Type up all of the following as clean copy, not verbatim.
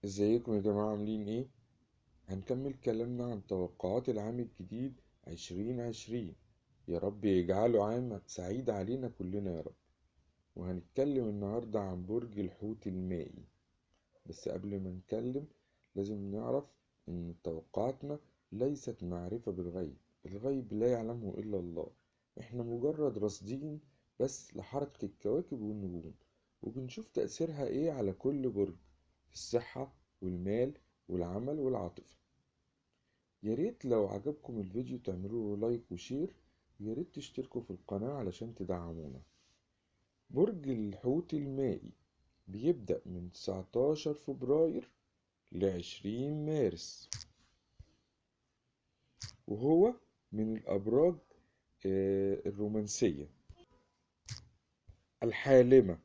ازيكم يا جماعة عاملين ايه؟ هنكمل كلامنا عن توقعات العام الجديد 2020. يا رب يجعله عام سعيد علينا كلنا يا رب. وهنتكلم النهاردة عن برج الحوت المائي. بس قبل ما نتكلم لازم نعرف ان توقعاتنا ليست معرفة بالغيب. الغيب لا يعلمه الا الله. احنا مجرد راصدين بس لحركة الكواكب والنجوم، وبنشوف تأثيرها ايه على كل برج في الصحة والمال والعمل والعاطفة. يا ريت لو عجبكم الفيديو تعملوا له لايك وشير، ويا ريت تشتركوا في القناة علشان تدعمونا. برج الحوت المائي بيبدأ من 19 فبراير ل20 مارس، وهو من الأبراج الرومانسية الحالمة.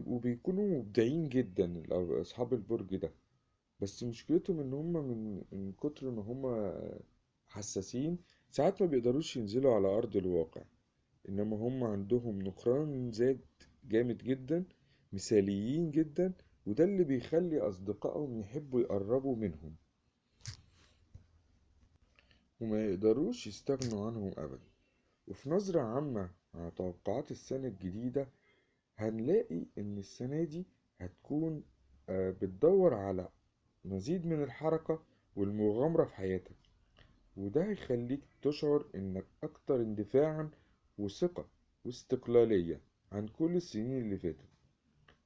وبيكونوا مبدعين جدا أصحاب البرج ده. بس مشكلتهم إن هم من كتر ما هم حساسين ساعات ما بيقدروش ينزلوا على أرض الواقع. إنما هم عندهم نكران ذات جامد جدا، مثاليين جدا، وده اللي بيخلي أصدقائهم يحبوا يقربوا منهم وما يقدروش يستغنوا عنهم أبدا. وفي نظرة عامة على توقعات السنة الجديدة هنلاقي إن السنة دي هتكون بتدور على مزيد من الحركة والمغامرة في حياتك، وده هيخليك تشعر إنك أكتر اندفاعا وثقة واستقلالية عن كل السنين اللي فاتت.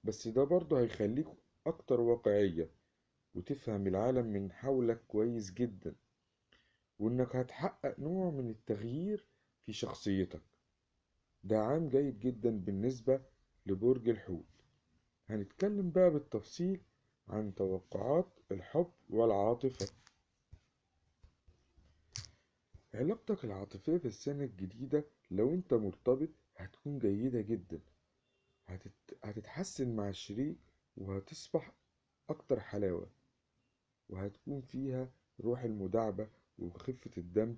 بس ده برضه هيخليك أكتر واقعية وتفهم العالم من حولك كويس جدا، وإنك هتحقق نوع من التغيير في شخصيتك. ده عام جيد جدا بالنسبة لبرج الحوت. هنتكلم بقى بالتفصيل عن توقعات الحب والعاطفة. علاقتك العاطفية في السنة الجديدة لو انت مرتبط هتكون جيدة جدا. هتتحسن مع الشريك وهتصبح أكتر حلاوة، وهتكون فيها روح المداعبة وخفة الدم،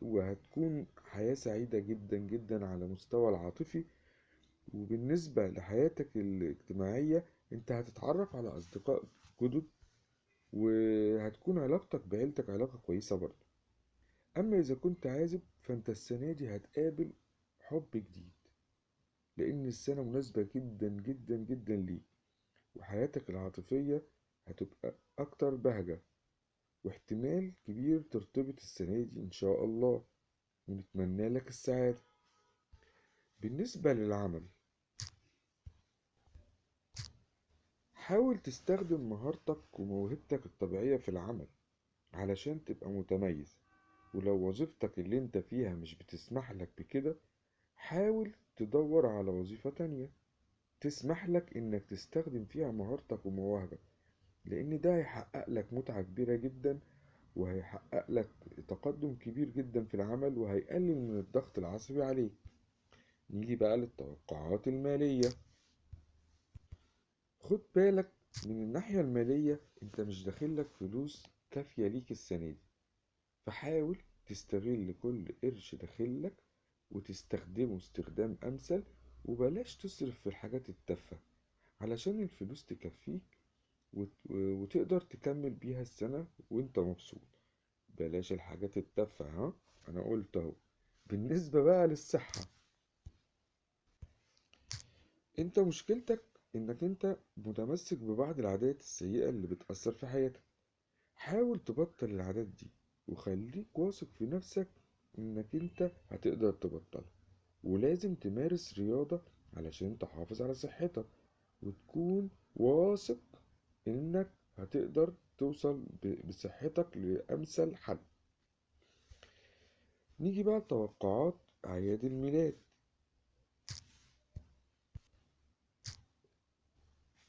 وهتكون حياة سعيدة جدا جدا على مستوى العاطفي. وبالنسبة لحياتك الاجتماعية انت هتتعرف على أصدقاء جدد، وهتكون علاقتك بعيلتك علاقة كويسة برضه. أما إذا كنت عازب فأنت السنة دي هتقابل حب جديد، لأن السنة مناسبة جدا جدا جدا ليك، وحياتك العاطفية هتبقى أكتر بهجة، واحتمال كبير ترتبط السنة دي إن شاء الله، ونتمنى لك السعادة. بالنسبة للعمل حاول تستخدم مهارتك وموهبتك الطبيعية في العمل علشان تبقى متميز. ولو وظيفتك اللي انت فيها مش بتسمح لك بكده، حاول تدور على وظيفة تانية تسمح لك انك تستخدم فيها مهارتك ومواهبك، لان ده هيحقق لك متعة كبيرة جدا، وهيحقق لك تقدم كبير جدا في العمل، وهيقلل من الضغط العصبي عليك. نيجي بقى للتوقعات المالية. خد بالك من الناحية المالية، انت مش داخلك فلوس كافية ليك السنة دي، فحاول تستغل كل قرش داخلك وتستخدمه استخدام أمثل، وبلاش تصرف في الحاجات التافهة علشان الفلوس تكفيك وتقدر تكمل بيها السنة وانت مبسوط. بلاش الحاجات التافهة، ها، انا قلت اهو. بالنسبة بقى للصحة، انت مشكلتك انك انت متمسك ببعض العادات السيئة اللي بتأثر في حياتك. حاول تبطل العادات دي، وخليك واثق في نفسك انك انت هتقدر تبطلها. ولازم تمارس رياضة علشان تحافظ على صحتك، وتكون واثق انك هتقدر توصل بصحتك لأمثل حل. نيجي بقى لتوقعات أعياد الميلاد.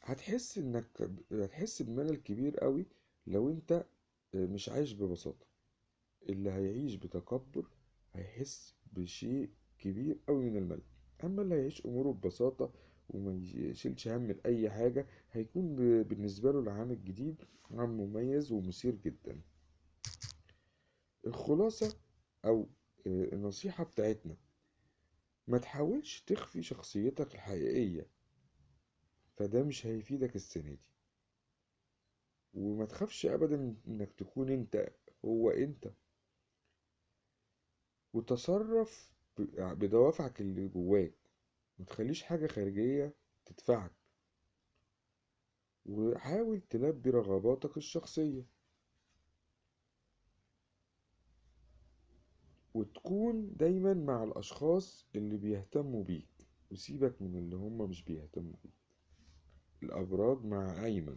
هتحس بملل كبير قوي لو انت مش عايش ببساطة. اللي هيعيش بتكبر هيحس بشيء كبير قوي من الملل. اما اللي هيعيش اموره ببساطة وما يشيلش هم لأي حاجة هيكون بالنسبة له العام الجديد عام مميز ومثير جدا. الخلاصة أو النصيحة بتاعتنا: ما تحاولش تخفي شخصيتك الحقيقية فده مش هيفيدك السنة دي. وما تخافش أبدا إنك تكون أنت، هو أنت. وتصرف بدوافعك اللي جواك، متخليش حاجة خارجية تدفعك. وحاول تلبي رغباتك الشخصية، وتكون دايما مع الأشخاص اللي بيهتموا بيك، وسيبك من اللي هم مش بيهتموا بيك. الأبراج مع أيمن.